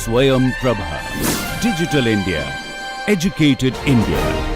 SwayamPrabha. Digital India. Educated India.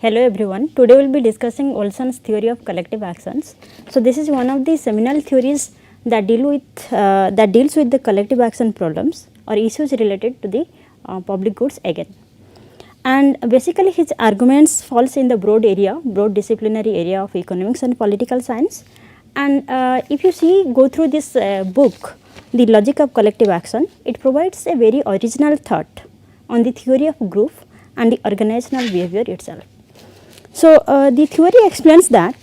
Hello everyone, today we will be discussing Olson's theory of collective actions. So this is one of the seminal theories that deals with the collective action problems or issues related to the public goods again. And basically his arguments falls in the broad disciplinary area of economics and political science. And if you go through this book, The Logic of Collective Action, it provides a very original thought on the theory of group and the organizational behavior itself. So the theory explains that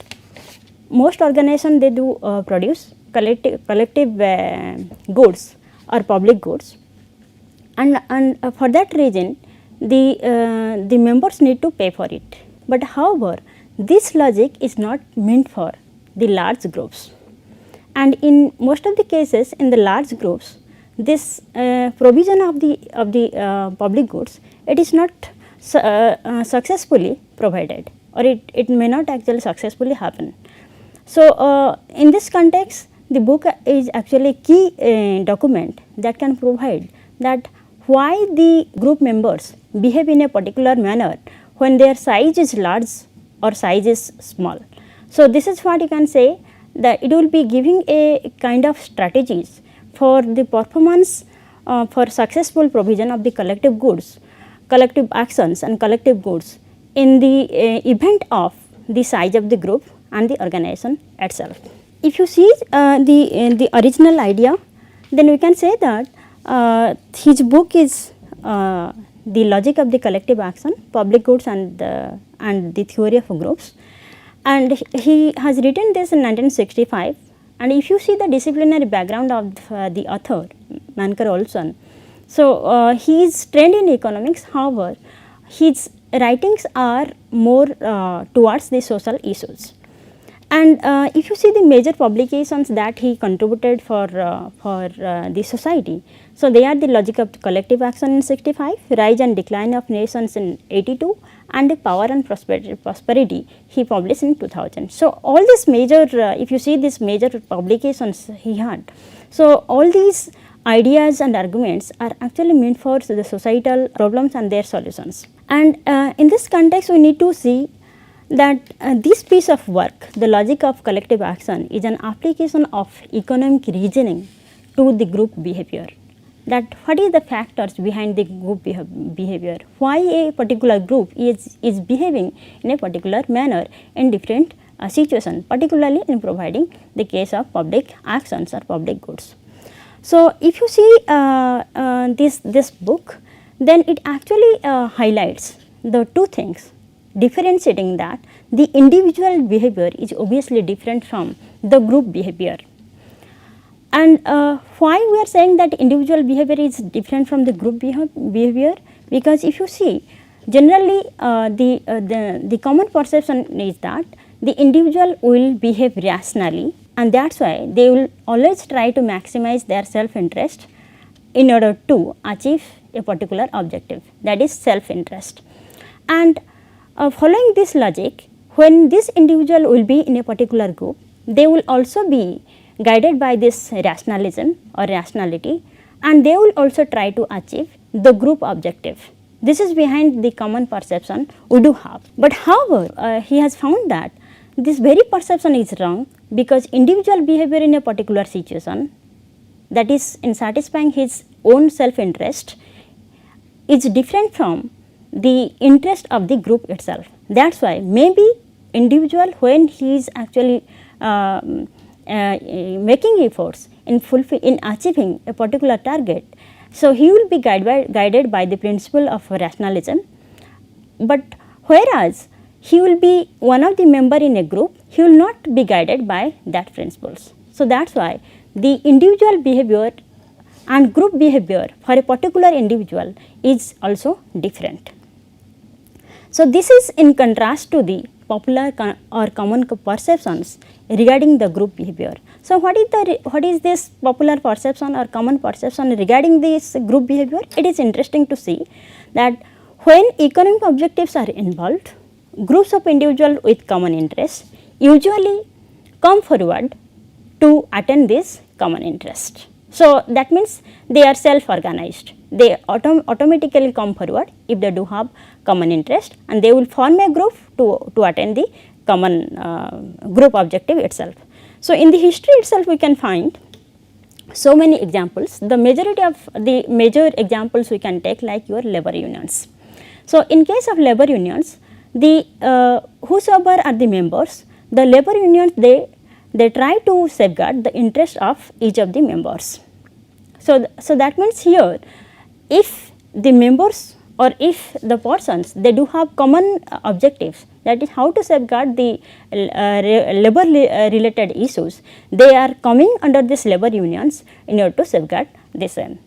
most organizations they do produce collective goods or public goods, and for that reason the members need to pay for it. But however, this logic is not meant for the large groups, and in most of the cases in the large groups this provision of the public goods, it is not successfully provided, or it may not actually successfully happen. So in this context the book is actually a key document that can provide that why the group members behave in a particular manner when their size is large or size is small. So this is what you can say, that it will be giving a kind of strategies for the performance for successful provision of the collective goods, collective actions and collective goods in the event of the size of the group and the organization itself. If you see the original idea, then we can say that his book is The Logic of the Collective Action, Public Goods and the Theory of Groups, and he has written this in 1965. And if you see the disciplinary background of the author Mancur Olson, so he is trained in economics, however his writings are more towards the social issues. And if you see the major publications that he contributed for the society, so they are The Logic of Collective Action in 65, Rise and Decline of Nations in 82, and the Power and Prosperity he published in 2000. So all these major, if you see these major publications he had, so all these ideas and arguments are actually meant for the societal problems and their solutions. And in this context we need to see that this piece of work, The Logic of Collective Action, is an application of economic reasoning to the group behavior. That what is the factors behind the group behavior, why a particular group is behaving in a particular manner in different situations, particularly in providing the case of public actions or public goods. So if you see this book, then it actually highlights the two things, differentiating that the individual behavior is obviously different from the group behavior. And why we are saying that individual behavior is different from the group behavior? Because if you see, generally the common perception is that the individual will behave rationally, and that is why they will always try to maximize their self-interest in order to achieve a particular objective, that is self-interest. And following this logic, when this individual will be in a particular group, they will also be guided by this rationalism or rationality, and they will also try to achieve the group objective. This is behind the common perception we do have. But however, he has found that this very perception is wrong, because individual behavior in a particular situation, that is in satisfying his own self-interest, is different from the interest of the group itself. That is why maybe individual, when he is actually making efforts in achieving a particular target, so he will be guided by the principle of rationalism. But whereas he will be one of the member in a group, he will not be guided by that principles. So, that is why the individual behavior and group behavior for a particular individual is also different. So, this is in contrast to the popular or common perceptions regarding the group behavior. So, what is this popular perception or common perception regarding this group behavior? It is interesting to see that when economic objectives are involved, groups of individuals with common interests usually come forward to attain this common interest. So, that means they are self-organized, they automatically come forward if they do have common interest, and they will form a group to attain the common group objective itself. So, in the history itself we can find so many examples. The majority of the major examples we can take like your labor unions. So, in case of labor unions, the whosoever are the members, the labor unions they try to safeguard the interest of each of the members. So, that means here if the members or if the persons they do have common objectives, that is how to safeguard the labor related issues, they are coming under this labor unions in order to safeguard the same.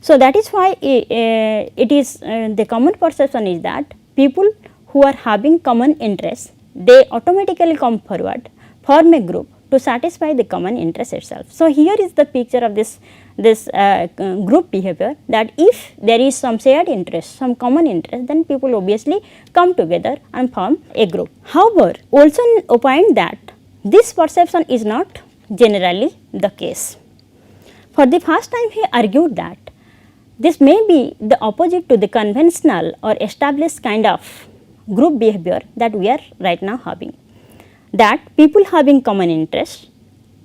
So, that is why it is the common perception is that people who are having common interests, they automatically come forward, form a group to satisfy the common interest itself. So, here is the picture of this group behavior, that if there is some shared interest, some common interest, then people obviously come together and form a group. However, Olson opined that this perception is not generally the case. For the first time he argued that this may be the opposite to the conventional or established kind of group behavior that we are right now having, that people having common interests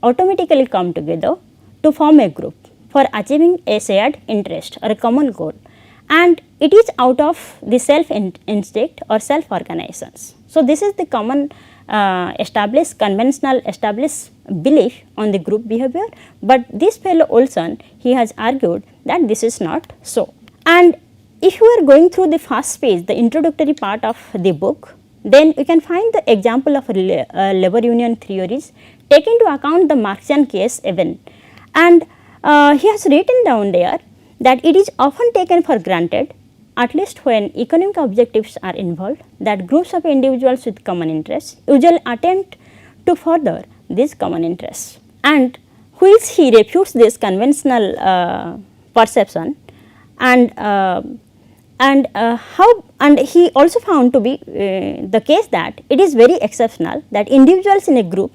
automatically come together to form a group for achieving a shared interest or a common goal, and it is out of the self instinct or self organizations. So, this is the common established conventional established belief on the group behavior, but this fellow Olson, he has argued that this is not so. And if you are going through the first page, the introductory part of the book, then you can find the example of labor union theories take into account the Marxian case event, and he has written down there that it is often taken for granted, at least when economic objectives are involved, that groups of individuals with common interests usually attempt to further these common interests, and whilst he refutes this conventional perception, and he also found to be the case that it is very exceptional that individuals in a group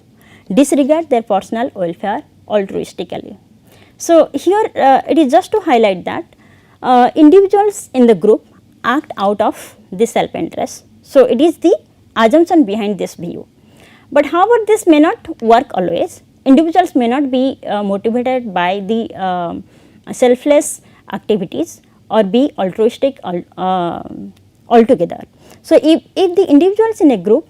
disregard their personal welfare altruistically. So, here it is just to highlight that individuals in the group act out of the self interest. So, it is the assumption behind this view, but however this may not work always. Individuals may not be motivated by the selfless activities or be altruistic altogether. So, if the individuals in a group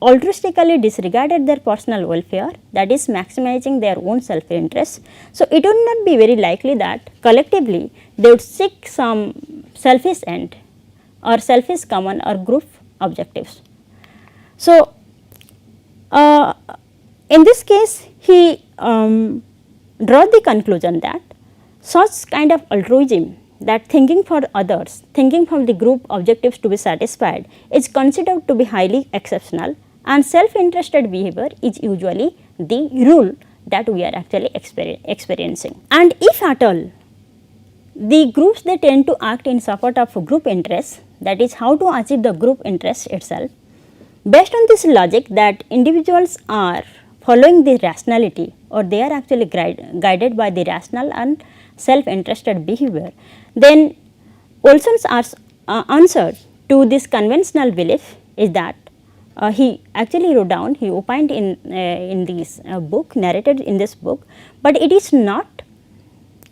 altruistically disregarded their personal welfare, that is maximizing their own self interest, so it would not be very likely that collectively they would seek some selfish end or selfish common or group objectives. So, in this case he draws the conclusion that such kind of altruism, that thinking for others, thinking from the group objectives to be satisfied, is considered to be highly exceptional, and self-interested behavior is usually the rule that we are actually experiencing. And if at all the groups they tend to act in support of group interests, that is how to achieve the group interest itself, based on this logic that individuals are following the rationality or they are actually guided by the rational and self-interested behavior, then Olson's answer to this conventional belief is that he actually wrote down, he opined in this book, narrated in this book, but it is not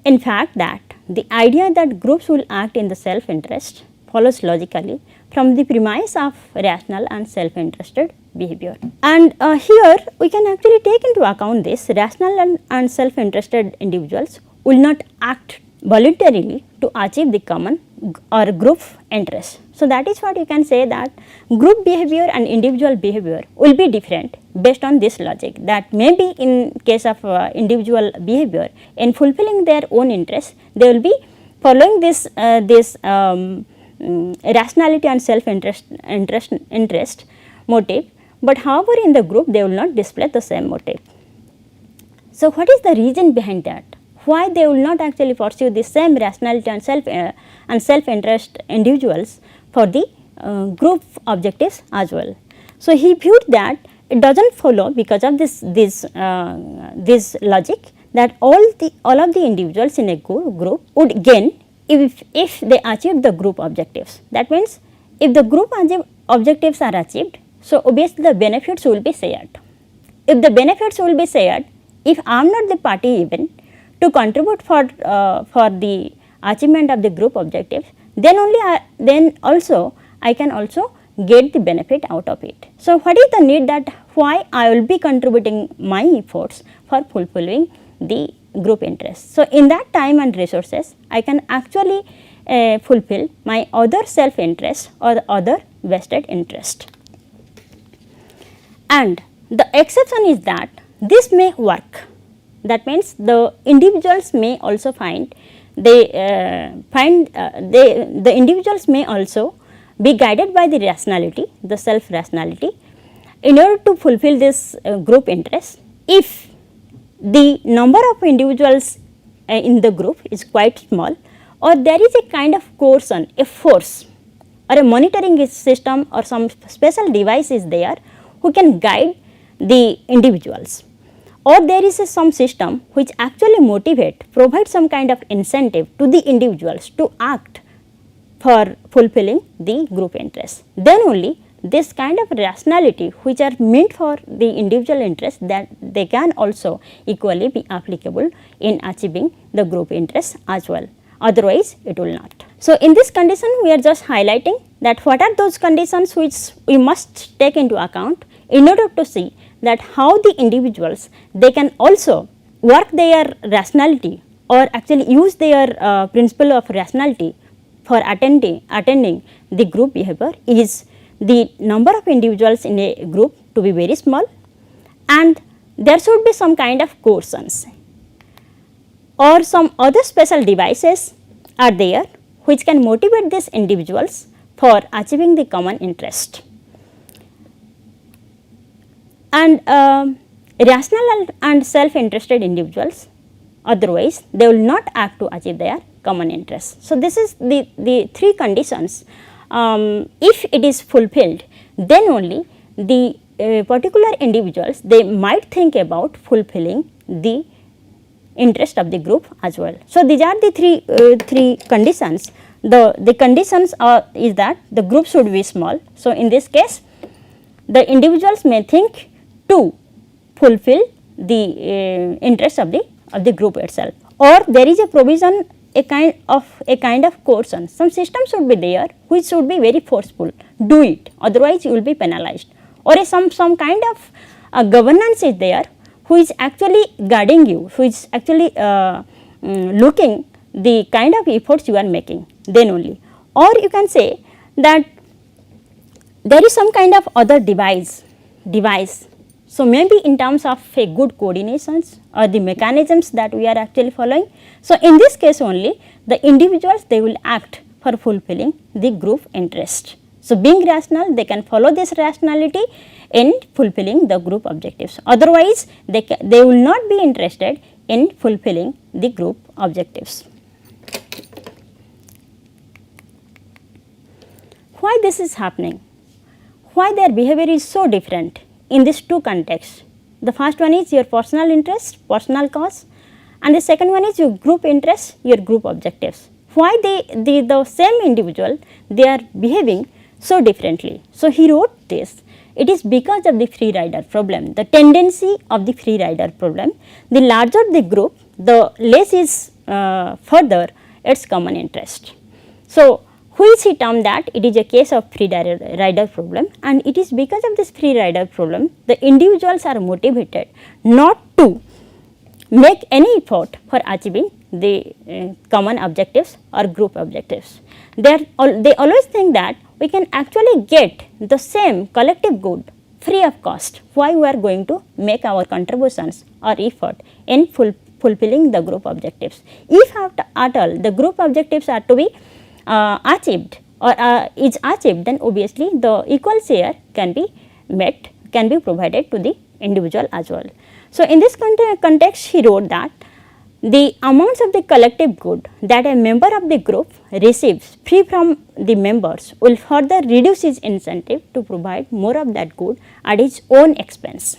in fact that the idea that groups will act in the self-interest follows logically from the premise of rational and self-interested behavior. And here we can actually take into account this: rational and self-interested individuals will not act voluntarily to achieve the common or group interest. So, that is what you can say, that group behavior and individual behavior will be different based on this logic, that maybe in case of individual behavior, in fulfilling their own interest, they will be following this rationality and self interest motive, but however in the group they will not display the same motive. So, what is the reason behind that? Why they will not actually pursue the same rationality and self interest individuals for the group objectives as well? So, he viewed that it does not follow because of this logic, that all of the individuals in a group would gain if they achieve the group objectives. That means, if the group objectives are achieved, so obviously the benefits will be shared. If the benefits will be shared, if I am not the party even to contribute for the achievement of the group objectives, then also I can also get the benefit out of it. So, what is the need, that why I will be contributing my efforts for fulfilling the group interest. So, in that time and resources, I can actually fulfill my other self interest or other vested interest. And the exception is that this may work. That means, the individuals may also find the individuals may also be guided by the rationality, the self rationality, in order to fulfill this group interest, if the number of individuals in the group is quite small, or there is a kind of coercion, a force or a monitoring system or some special device is there who can guide the individuals, or there is some system which actually provide some kind of incentive to the individuals to act for fulfilling the group interest, then only this kind of rationality which are meant for the individual interest, that they can also equally be applicable in achieving the group interest as well, otherwise it will not. So, in this condition we are just highlighting that what are those conditions which we must take into account in order to see that how the individuals, they can also work their rationality or actually use their principle of rationality for attending the group behavior, is the number of individuals in a group to be very small, and there should be some kind of coercions or some other special devices are there which can motivate these individuals for achieving the common interest. And rational and self interested individuals, otherwise they will not act to achieve their common interest. So, this is the three conditions. If it is fulfilled, then only the particular individuals, they might think about fulfilling the interest of the group as well. So, these are the three conditions. The conditions is that the group should be small. So, in this case the individuals may think to fulfill the interest of the group itself, or there is a provision, a kind of coercion. Some system should be there which should be very forceful, do it, otherwise you will be penalized, or some kind of governance is there who is actually guiding you, who is actually looking the kind of efforts you are making, then only. Or you can say that there is some kind of other device. So, maybe in terms of a good coordinations or the mechanisms that we are actually following. So, in this case only the individuals, they will act for fulfilling the group interest. So, being rational, they can follow this rationality in fulfilling the group objectives, otherwise they will not be interested in fulfilling the group objectives. Why this is happening? Why their behavior is so different in these two contexts? The first one is your personal interest, personal cause, and the second one is your group interest, your group objectives. Why the same individual, they are behaving so differently? So, he wrote this. It is because of the free rider problem, the tendency of the free rider problem. The larger the group, the less is further its common interest. So, which he termed that it is a case of free rider problem, and it is because of this free rider problem the individuals are motivated not to make any effort for achieving the common objectives or group objectives. they always think that we can actually get the same collective good free of cost. Why we are going to make our contributions or effort in fulfilling the group objectives? If at all the group objectives are to be achieved or is achieved, then obviously the equal share can be met, can be provided to the individual as well. So, in this context he wrote that the amounts of the collective good that a member of the group receives free from the members will further reduce his incentive to provide more of that good at his own expense.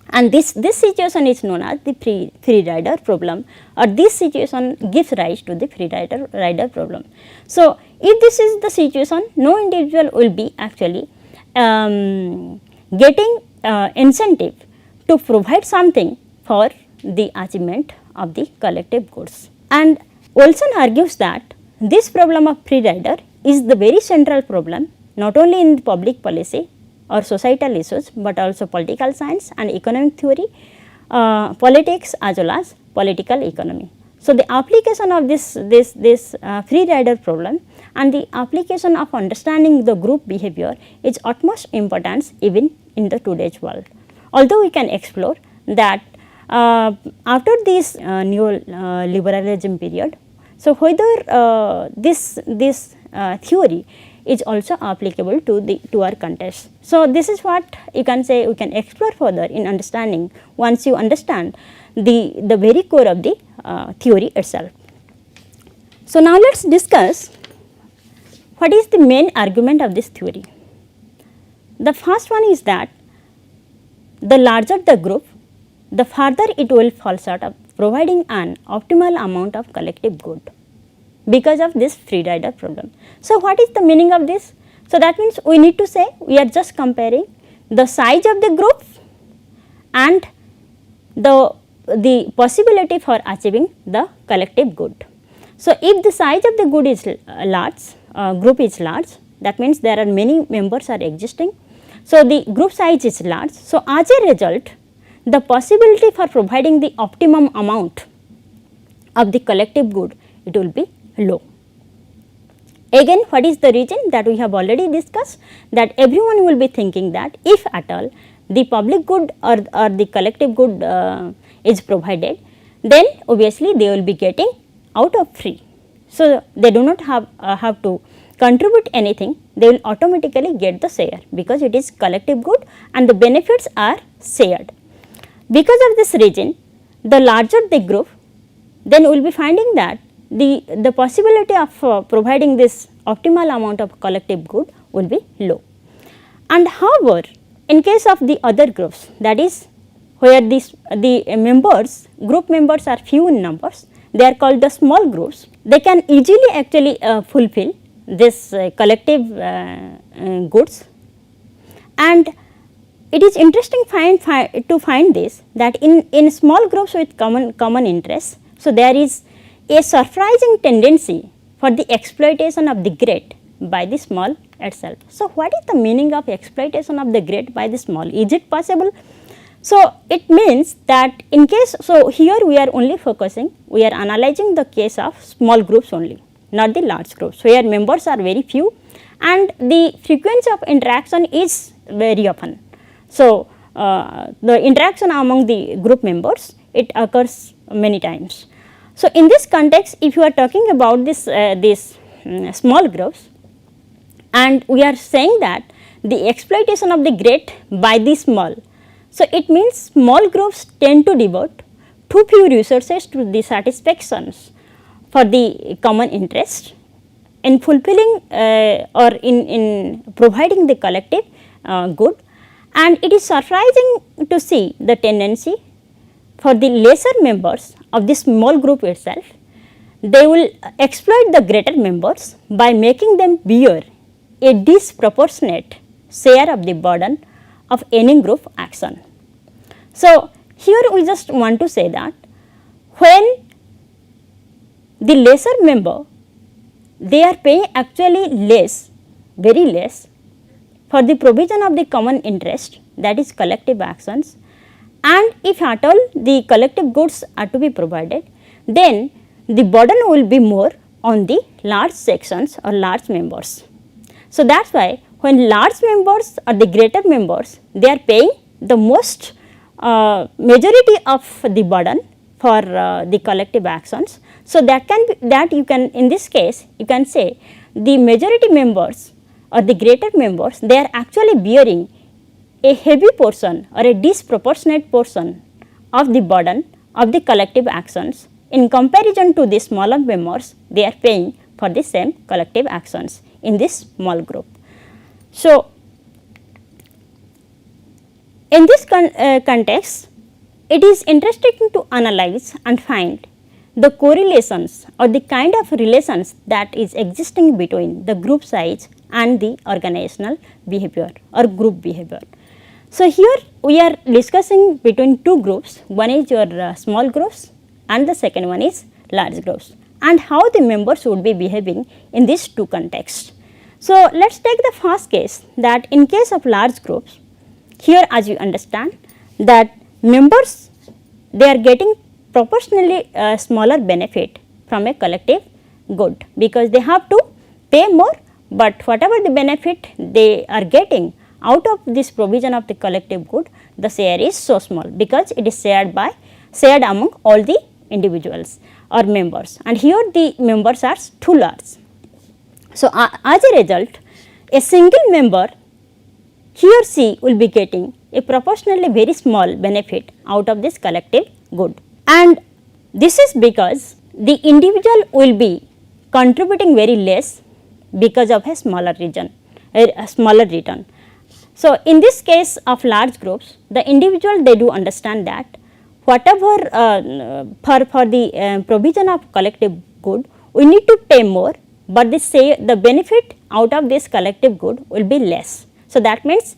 And this situation is known as the free rider problem, or this situation gives rise to the free rider problem. So, if this is the situation, no individual will be actually getting incentive to provide something for the achievement of the collective goods. And Olson argues that this problem of free rider is the very central problem not only in public policy or societal issues, but also political science and economic theory, politics as well as political economy. So, the application of this free rider problem and the application of understanding the group behavior is utmost importance even in the today's world. Although we can explore that after this neoliberalism period, so whether this theory is also applicable to our context. So, this is what you can say we can explore further in understanding once you understand the very core of the theory itself. So, now let us discuss what is the main argument of this theory. The first one is that the larger the group, the further it will fall short of providing an optimal amount of collective good because of this free rider problem. So, what is the meaning of this? So, that means we need to say we are just comparing the size of the group and the possibility for achieving the collective good. So, if the size of the good is large, group is large, that means there are many members are existing. So, the group size is large. So, as a result, the possibility for providing the optimum amount of the collective good, it will be low. Again, what is the reason? That we have already discussed, that everyone will be thinking that if at all the public good or the collective good is provided, then obviously they will be getting out of free. So, they do not have to contribute anything, they will automatically get the share because it is collective good and the benefits are shared. Because of this reason, the larger the group, then we will be finding that the possibility of providing this optimal amount of collective good will be low. And however, in case of the other groups, that is where the members, group members are few in numbers, they are called the small groups, they can easily actually fulfill this collective goods. And it is interesting to find this, that in small groups with common interests, so there is a surprising tendency for the exploitation of the great by the small itself. So, what is the meaning of exploitation of the great by the small? Is it possible? So, it means that in case, so here we are only focusing, we are analyzing the case of small groups only, not the large groups, where members are very few and the frequency of interaction is very often. So, the interaction among the group members, it occurs many times. So, in this context, if you are talking about this small groups and we are saying that the exploitation of the great by the small, so it means small groups tend to devote too few resources to the satisfactions for the common interest in fulfilling or in providing the collective good. And it is surprising to see the tendency for the lesser members of the small group itself, they will exploit the greater members by making them bear a disproportionate share of the burden of any group action. So, here we just want to say that when the lesser member, they are paying actually less, very less for the provision of the common interest, that is collective actions, and if at all the collective goods are to be provided, then the burden will be more on the large sections or large members. So, that is why when large members or the greater members, they are paying the most majority of the burden for the collective actions. So, that can be that you can, in this case you can say the majority members or the greater members, they are actually bearing a heavy portion or a disproportionate portion of the burden of the collective actions in comparison to the smaller members, they are paying for the same collective actions in this small group. So, in this context, it is interesting to analyze and find the correlations or the kind of relations that is existing between the group size and the organizational behavior or group behavior. So, here we are discussing between two groups, one is your small groups and the second one is large groups, and how the members would be behaving in these two contexts. So, let us take the first case, that in case of large groups, here as you understand that members, they are getting proportionally smaller benefit from a collective good, because they have to pay more, but whatever the benefit they are getting out of this provision of the collective good, the share is so small, because it is shared among all the individuals or members, and here the members are too large. So, as a result, a single member, he or she will be getting a proportionally very small benefit out of this collective good, and this is because the individual will be contributing very less because of a smaller return. So, in this case of large groups, the individual, they do understand that whatever for the provision of collective good, we need to pay more, but the benefit out of this collective good will be less. So, that means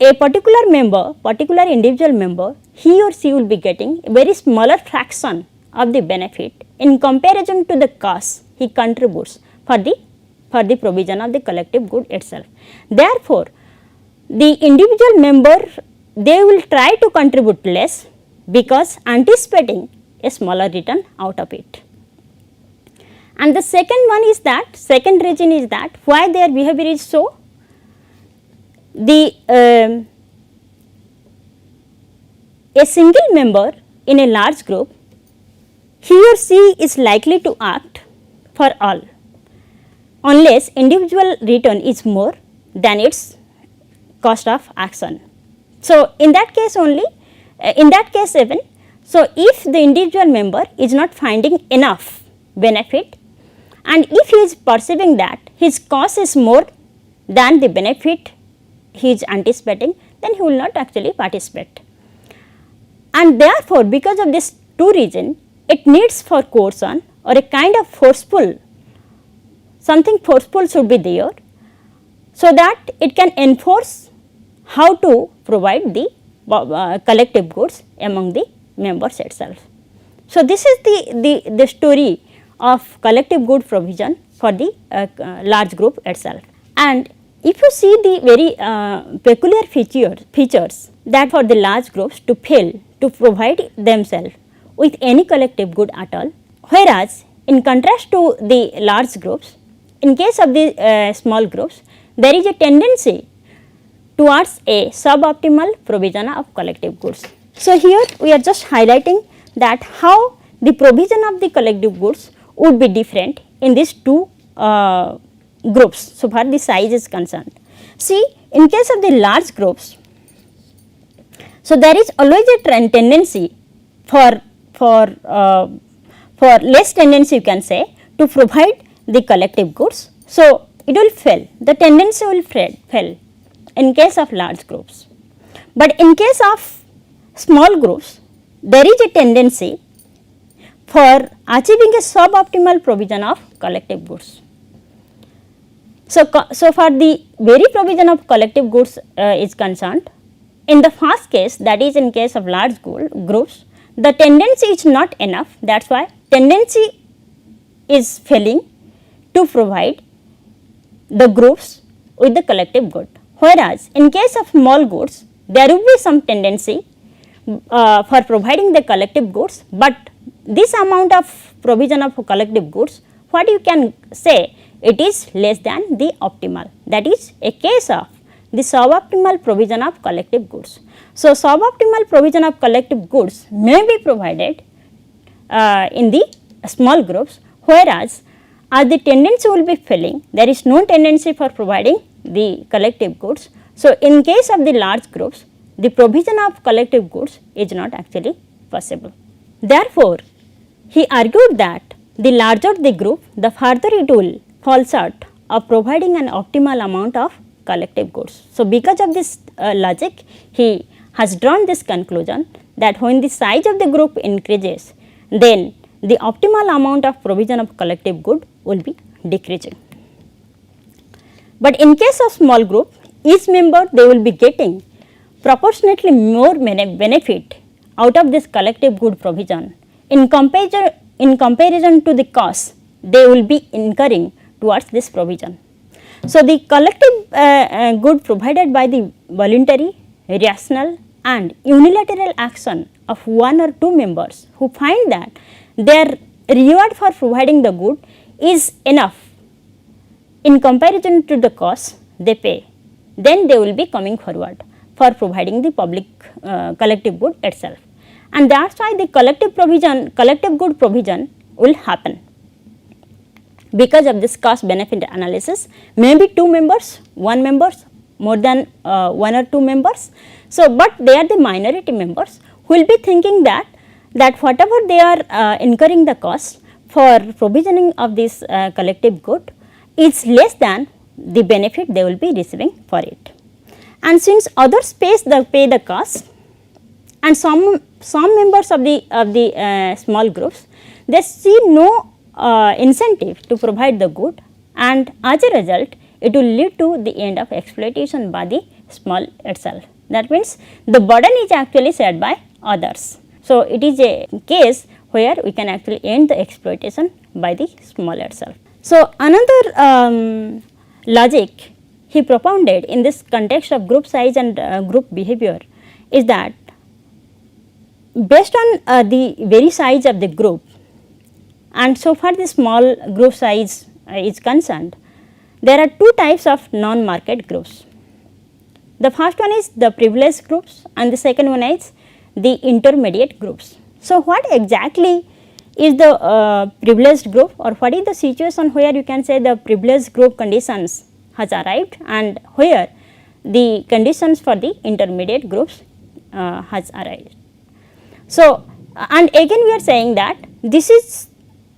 a particular individual member, he or she will be getting a very smaller fraction of the benefit in comparison to the cost he contributes for the provision of the collective good itself. Therefore, the individual member, they will try to contribute less because anticipating a smaller return out of it. And the second reason is that why their behavior is so, a single member in a large group, he or she is likely to act for all unless individual return is more than its cost of action. So, in that case even, so if the individual member is not finding enough benefit, and if he is perceiving that his cost is more than the benefit he is anticipating, then he will not actually participate. And therefore, because of this two reasons, it needs for coercion or a kind of something forceful should be there, so that it can enforce how to provide the collective goods among the members itself. So, this is the story of collective good provision for the large group itself. And if you see the very peculiar features that for the large groups to fail to provide themselves with any collective good at all, whereas in contrast to the large groups, in case of the small groups, there is a tendency towards a suboptimal provision of collective goods. So, here we are just highlighting that how the provision of the collective goods would be different in these two groups, so far the size is concerned. See, in case of the large groups, so there is always a tendency for less tendency, you can say, to provide the collective goods. So, it will fail, the tendency will fail in case of large groups. But in case of small groups, there is a tendency for achieving a suboptimal provision of collective goods. So, for the very provision of collective goods is concerned, in the first case, that is in case of large groups, the tendency is not enough, that is why tendency is failing to provide the groups with the collective good. Whereas, in case of small goods, there will be some tendency for providing the collective goods, but this amount of provision of collective goods, what you can say, it is less than the optimal. That is a case of the suboptimal provision of collective goods. So, suboptimal provision of collective goods may be provided in the small groups, whereas as the tendency will be failing, there is no tendency for providing the collective goods. So, in case of the large groups, the provision of collective goods is not actually possible. Therefore, he argued that the larger the group, the further it will fall short of providing an optimal amount of collective goods. So, because of this logic, he has drawn this conclusion that when the size of the group increases, then the optimal amount of provision of collective good will be decreasing. But in case of small group, each member they will be getting proportionately more benefit out of this collective good provision in comparison to the cost they will be incurring towards this provision. So, the collective good provided by the voluntary, rational and unilateral action of one or two members who find that their reward for providing the good is enough in comparison to the cost they pay, then they will be coming forward for providing the public collective good itself. And that is why the collective good provision will happen. Because of this cost benefit analysis, maybe two members, one members, more than one or two members. So, but they are the minority members who will be thinking that whatever they are incurring the cost for provisioning of this collective good is less than the benefit they will be receiving for it. And since others pay the cost, and some members of the small groups, they see no incentive to provide the good, and as a result it will lead to the end of exploitation by the small itself. That means the burden is actually shared by others. So, it is a case where we can actually end the exploitation by the small itself. So, another logic he propounded in this context of group size and group behavior is that based on the very size of the group, and so far the small group size is concerned, there are two types of non-market groups. The first one is the privileged groups and the second one is the intermediate groups. So, what exactly is the privileged group, or what is the situation where you can say the privileged group conditions has arrived and where the conditions for the intermediate groups has arrived. So, and again we are saying that this is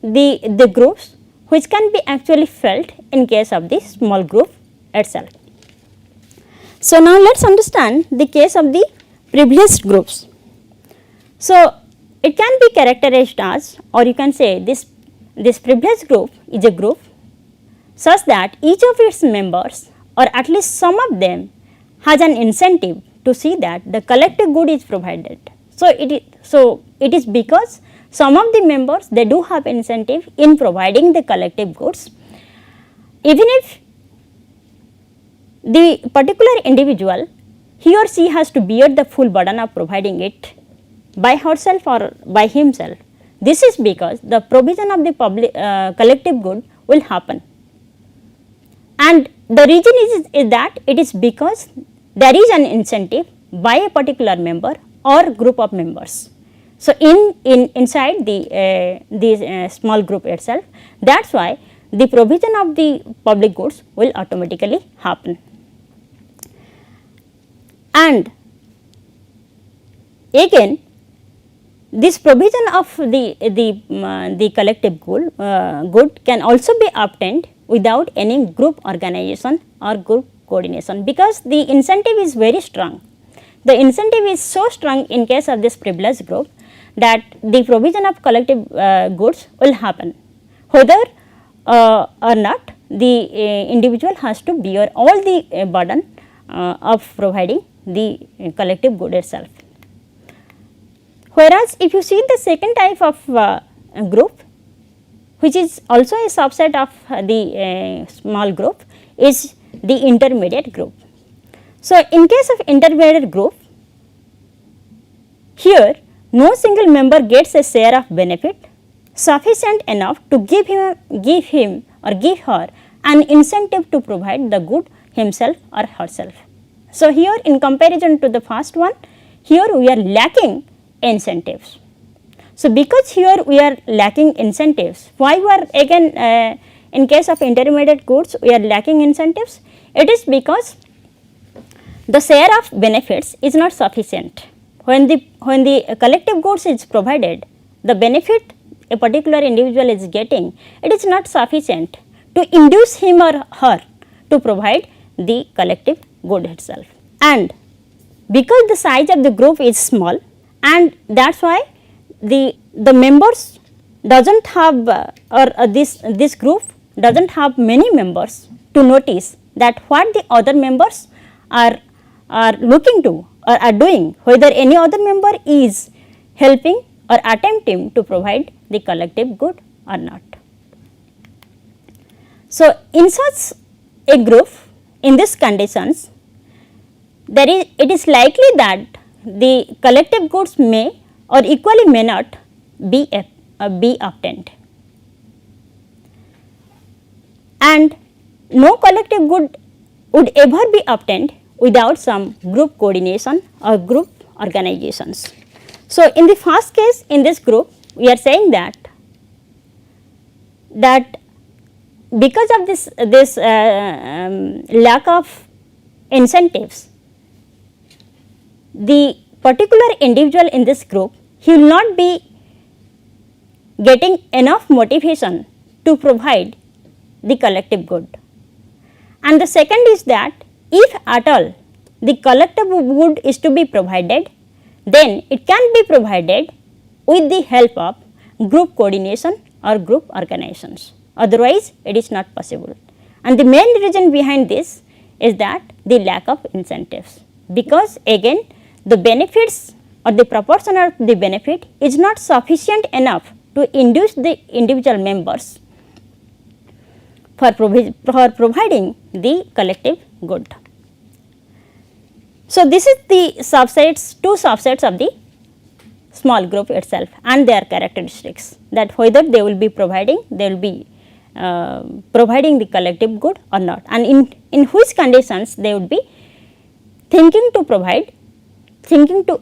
the groups which can be actually felt in case of the small group itself. So, now let us understand the case of the privileged groups. So, it can be characterized as, or you can say this privileged group is a group such that each of its members, or at least some of them, has an incentive to see that the collective good is provided. So, it is because some of the members they do have incentive in providing the collective goods, even if the particular individual he or she has to bear the full burden of providing it by herself or by himself. This is because the provision of the collective good will happen, and the reason is that it is because there is an incentive by a particular member or group of members. So, inside the small group itself, that is why the provision of the public goods will automatically happen. And again, this provision of the collective good can also be obtained without any group organization or group coordination, because the incentive is very strong. The incentive is so strong in case of this privileged group that the provision of collective goods will happen, whether or not the individual has to bear all the burden of providing the collective good itself. Whereas, if you see the second type of group, which is also a subset of the small group, is the intermediate group. So, in case of intermediate group, here no single member gets a share of benefit sufficient enough to give him or give her an incentive to provide the good himself or herself. So, here in comparison to the first one, here we are lacking incentives. So, because here we are lacking incentives, why we are again in case of intermediate goods we are lacking incentives? It is because the share of benefits is not sufficient. When the collective goods is provided, the benefit a particular individual is getting, it is not sufficient to induce him or her to provide the collective good itself. And because the size of the group is small, and that is why the members does not have this group does not have many members to notice that what the other members are looking to or are doing, whether any other member is helping or attempting to provide the collective good or not. So, in such a group, in these conditions, it is likely that the collective goods may or equally may not be obtained, and no collective good would ever be obtained without some group coordination or group organizations. So, in the first case, in this group we are saying that because of this lack of incentives, the particular individual in this group, he will not be getting enough motivation to provide the collective good. And the second is that if at all the collective good is to be provided, then it can be provided with the help of group coordination or group organizations, otherwise it is not possible. And the main reason behind this is that the lack of incentives, because again the benefits or the proportion of the benefit is not sufficient enough to induce the individual members for providing the collective good. So, this is the two subsets of the small group itself and their characteristics, that whether they will be providing the collective good or not, and in which conditions they would be thinking to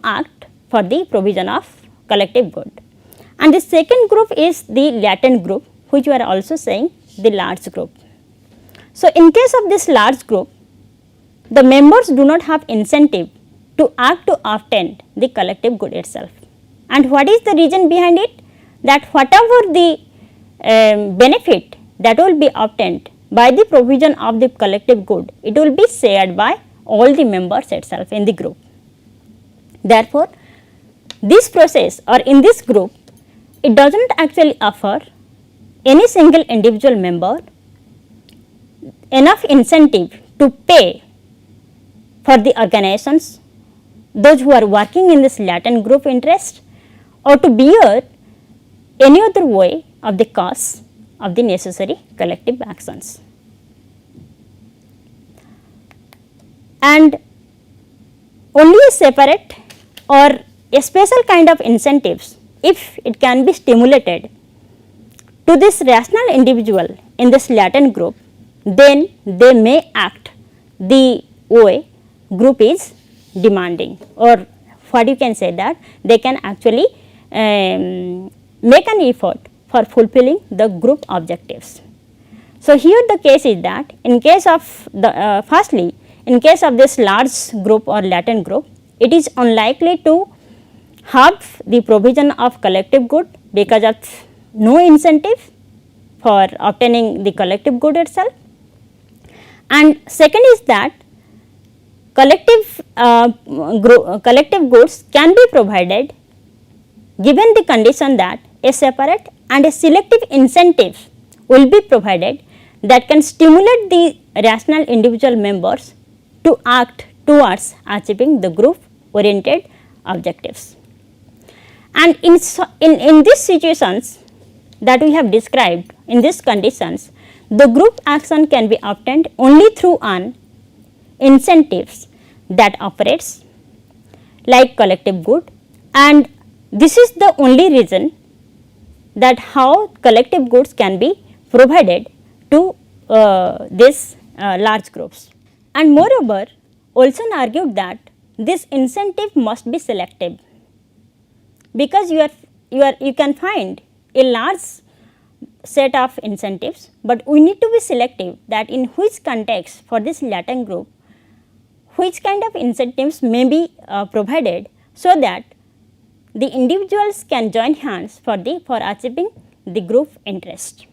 act for the provision of collective good. And the second group is the latent group, which we are also saying the large group. So, in case of this large group, the members do not have incentive to act to obtain the collective good itself. And what is the reason behind it? That whatever the benefit that will be obtained by the provision of the collective good, it will be shared by all the members itself in the group. Therefore, this process or in this group, it does not actually offer any single individual member enough incentive to pay for the organizations, those who are working in this latent group interest, or to bear any other way of the cost of the necessary collective actions. And only a separate or a special kind of incentives, if it can be stimulated to this rational individual in this latent group, then they may act the way group is demanding, or what you can say that they can actually make an effort for fulfilling the group objectives. So, here the case is that in case of the firstly, in case of this large group or latent group, it is unlikely to have the provision of collective good because of no incentive for obtaining the collective good itself. And second is that collective goods can be provided given the condition that a separate and a selective incentive will be provided that can stimulate the rational individual members to act towards achieving the group oriented objectives. And in these situations that we have described, in these conditions, the group action can be obtained only through an incentives that operates like collective good, and this is the only reason that how collective goods can be provided to these large groups. And moreover, Olson argued that this incentive must be selective, because you can find a large set of incentives, but we need to be selective that in which context for this latent group which kind of incentives may be provided, so that the individuals can join hands for achieving the group interest.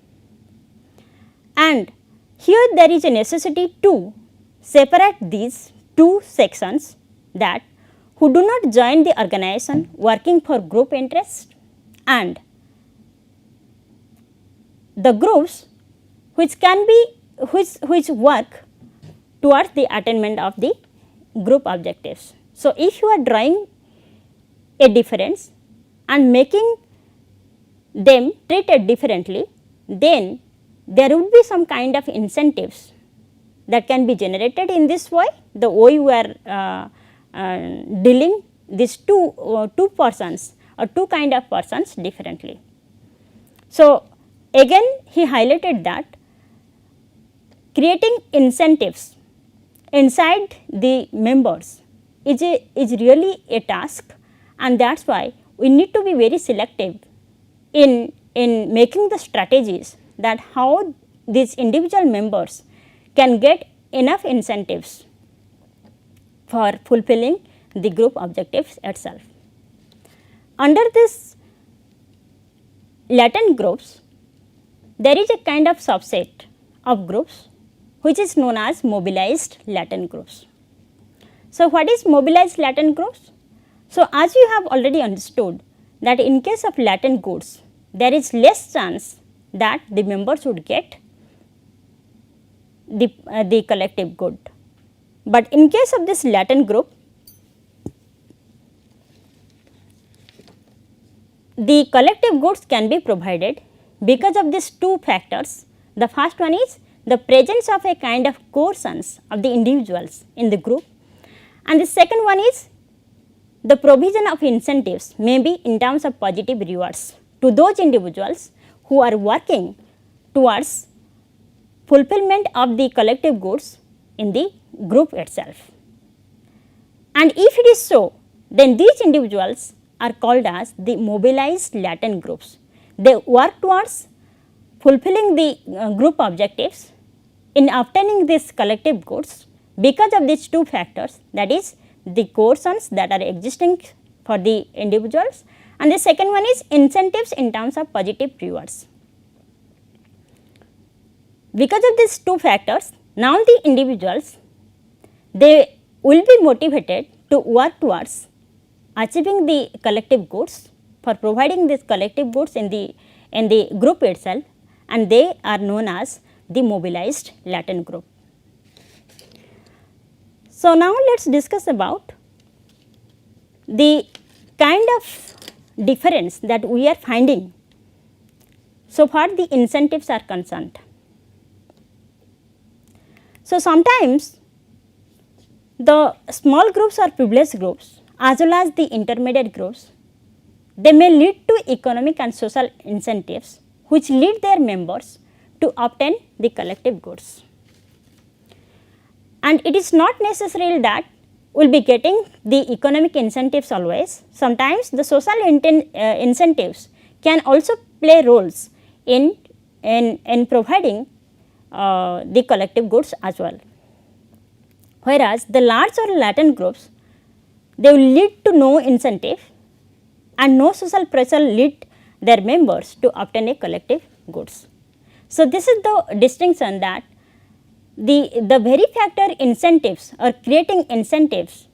And here there is a necessity to separate these two sections, that who do not join the organization working for group interest, and the groups which can be which work towards the attainment of the group objectives. So, if you are drawing a difference and making them treated differently, then there would be some kind of incentives that can be generated in this way, the way we are dealing these two persons or two kind of persons differently. So, again he highlighted that creating incentives inside the members is really a task, and that is why we need to be very selective in making the strategies that how these individual members can get enough incentives for fulfilling the group objectives itself. Under this latent groups, there is a kind of subset of groups which is known as mobilized latent groups. So, what is mobilized latent groups? So, as you have already understood that in case of latent goods, there is less chance that the members would get the collective good. But in case of this latent group, the collective goods can be provided because of these two factors. The first one is the presence of a kind of coercions of the individuals in the group, and the second one is the provision of incentives, maybe in terms of positive rewards to those individuals who are working towards fulfillment of the collective goods in the group itself. And if it is so, then these individuals are called as the mobilized latent groups. They work towards fulfilling the group objectives in obtaining these collective goods because of these two factors, that is the coercions that are existing for the individuals, and the second one is incentives in terms of positive rewards. Because of these two factors, now the individuals, they will be motivated to work towards achieving the collective goods, for providing these collective goods in the group itself, and they are known as the mobilized latent group. So, now let us discuss about the kind of difference that we are finding so far the incentives are concerned. So, sometimes the small groups or privileged groups as well as the intermediate groups, they may lead to economic and social incentives which lead their members to obtain the collective goods. And it is not necessary that we will be getting the economic incentives always. Sometimes the social incentives can also play roles in providing the collective goods as well. Whereas the large or latent groups, they will lead to no incentive and no social pressure lead their members to obtain a collective goods. So, this is the distinction, that the very factor incentives or creating incentives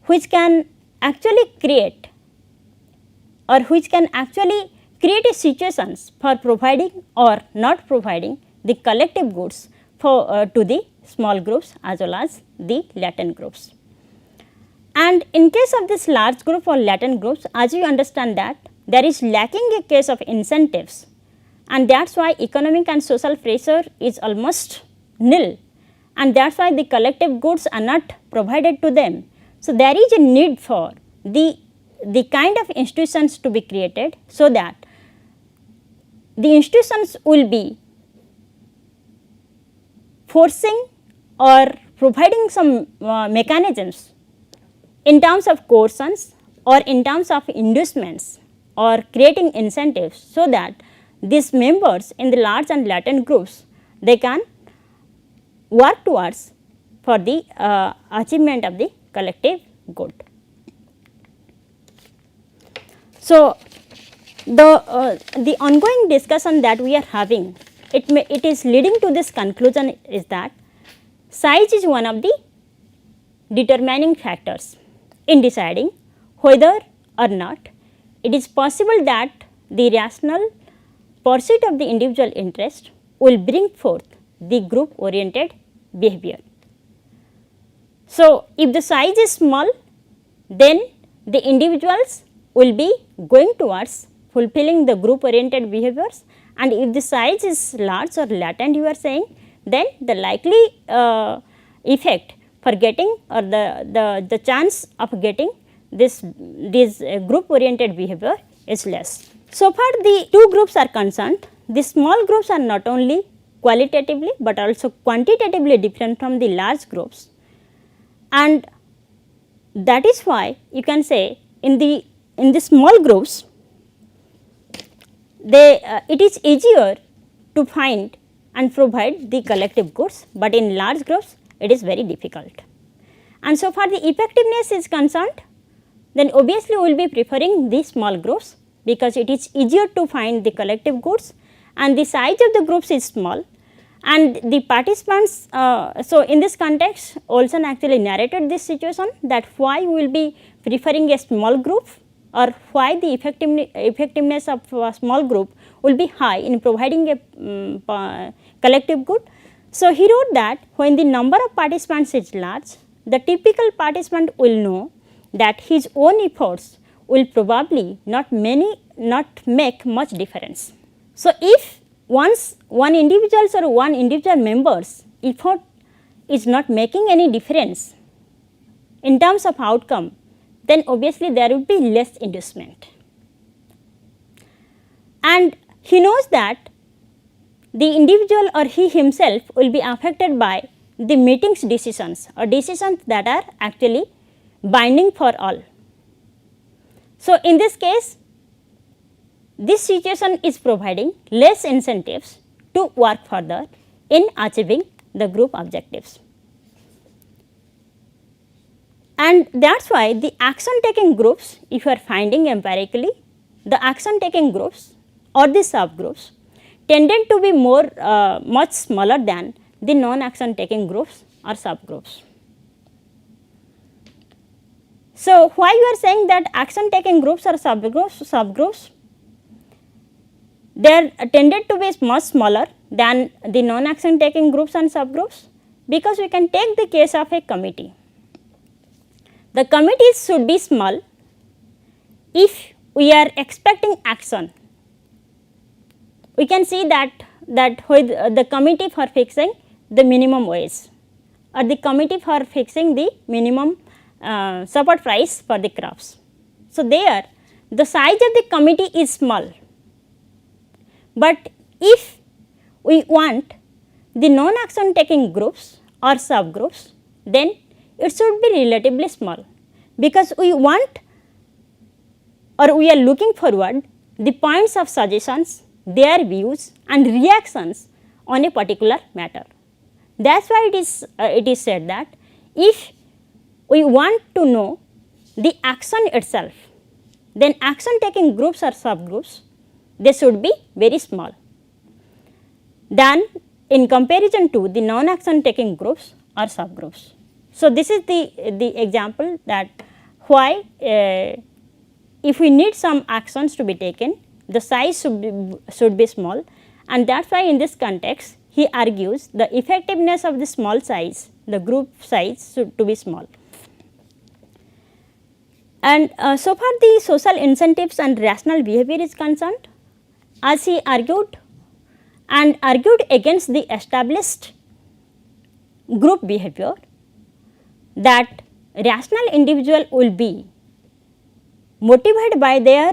which can actually create or which can actually create a situations for providing or not providing the collective goods for to the small groups as well as the latent groups. And in case of this large group or latent groups, as you understand that there is lacking a case of incentives, and that is why economic and social pressure is almost nil, and that is why the collective goods are not provided to them. So, there is a need for the kind of institutions to be created, so that the institutions will be forcing or providing some mechanisms in terms of coercions or in terms of inducements or creating incentives, so that these members in the large and latent groups, they can work towards for the achievement of the collective good. So, the ongoing discussion that we are having, it is leading to this conclusion is that size is one of the determining factors in deciding whether or not it is possible that the rational pursuit of the individual interest will bring forth the group oriented behavior. So, if the size is small, then the individuals will be going towards fulfilling the group oriented behaviors, and if the size is large or latent, you are saying, then the likely effect for getting or the chance of getting this group oriented behavior is less. So far the two groups are concerned, the small groups are not only qualitatively but also quantitatively different from the large groups, and that is why you can say in the small groups it is easier to find and provide the collective goods, but in large groups it is very difficult. And so far the effectiveness is concerned, then obviously we will be preferring the small groups because it is easier to find the collective goods and the size of the groups is small, and the participants. So, in this context Olson actually narrated this situation, that why we will be preferring a small group or why the effectiveness of a small group will be high in providing a collective good. So, he wrote that when the number of participants is large, the typical participant will know that his own efforts will probably not make much difference. So, if once one individual's or one individual member's effort is not making any difference in terms of outcome, then obviously there will be less inducement. And he knows that the individual or he himself will be affected by the meetings decisions or decisions that are actually binding for all. So, in this case this situation is providing less incentives to work further in achieving the group objectives. And that is why the action taking groups, if you are finding empirically, the action taking groups or the subgroups tended to be more much smaller than the non action taking groups or subgroups. So, why you are saying that action taking groups or subgroups they are tended to be much smaller than the non action taking groups and subgroups? Because we can take the case of a committee. The committees should be small if we are expecting action. We can see that with the committee for fixing the minimum wage or the committee for fixing the minimum support price for the crops. So, there the size of the committee is small, but if we want the non action taking groups or subgroups, then it should be relatively small, because we want or we are looking forward the points of suggestions, their views and reactions on a particular matter. That is why it is said that if we want to know the action itself, then action taking groups or subgroups, they should be very small than in comparison to the non action taking groups or subgroups. So, this is the example that why if we need some actions to be taken, the size should be small, and that is why in this context he argues the effectiveness of the small size, the group size should to be small. And so far the social incentives and rational behavior is concerned, as he argued against the established group behavior, that rational individual will be motivated by their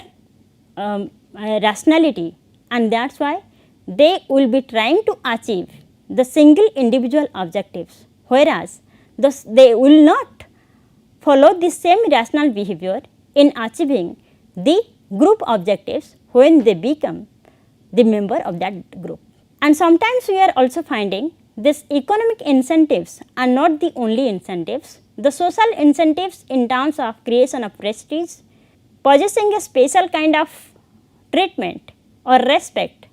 rationality and that is why they will be trying to achieve the single individual objectives, whereas they will not follow the same rational behavior in achieving the group objectives when they become the member of that group. And sometimes we are also finding this economic incentives are not the only incentives. The social incentives in terms of creation of prestige, possessing a special kind of treatment or respect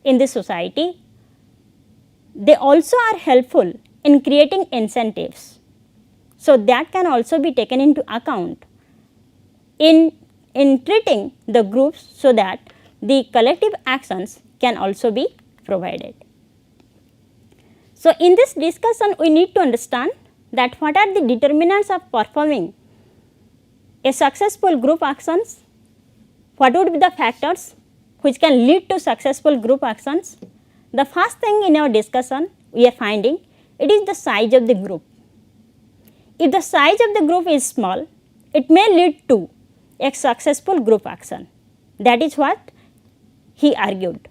in the society, they also are helpful in creating incentives. So, that can also be taken into account in treating the groups, so that the collective actions can also be provided. So, in this discussion we need to understand that what are the determinants of performing a successful group actions, what would be the factors which can lead to successful group actions. The first thing in our discussion we are finding, it is the size of the group. If the size of the group is small, it may lead to a successful group action. That is what he argued.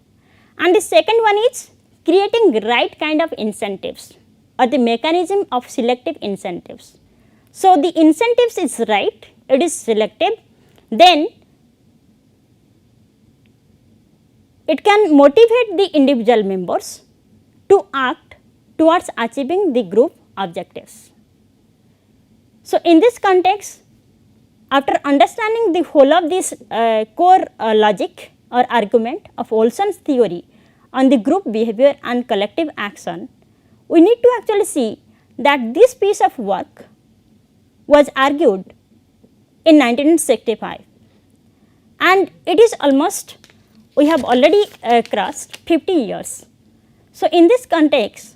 And the second one is creating right kind of incentives or the mechanism of selective incentives. So, the incentives is right, it is selective, then it can motivate the individual members to act towards achieving the group objectives. So, in this context, after understanding the whole of this core logic or argument of Olson's theory on the group behavior and collective action, we need to actually see that this piece of work was argued in 1965, and it is almost, we have already crossed 50 years. So, in this context,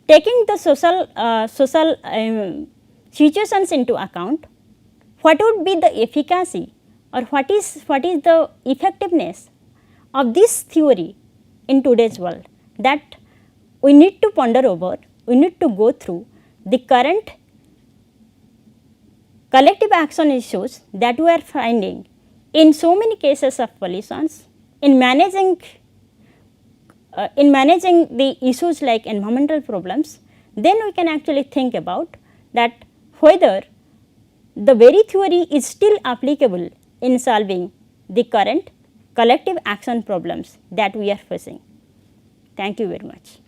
taking the social situations into account, what would be the efficacy or what is the effectiveness of this theory in today's world, that we need to ponder over, we need to go through the current collective action issues that we are finding in so many cases of pollutions, in managing the issues like environmental problems. Then we can actually think about that whether the very theory is still applicable in solving the current collective action problems that we are facing. Thank you very much.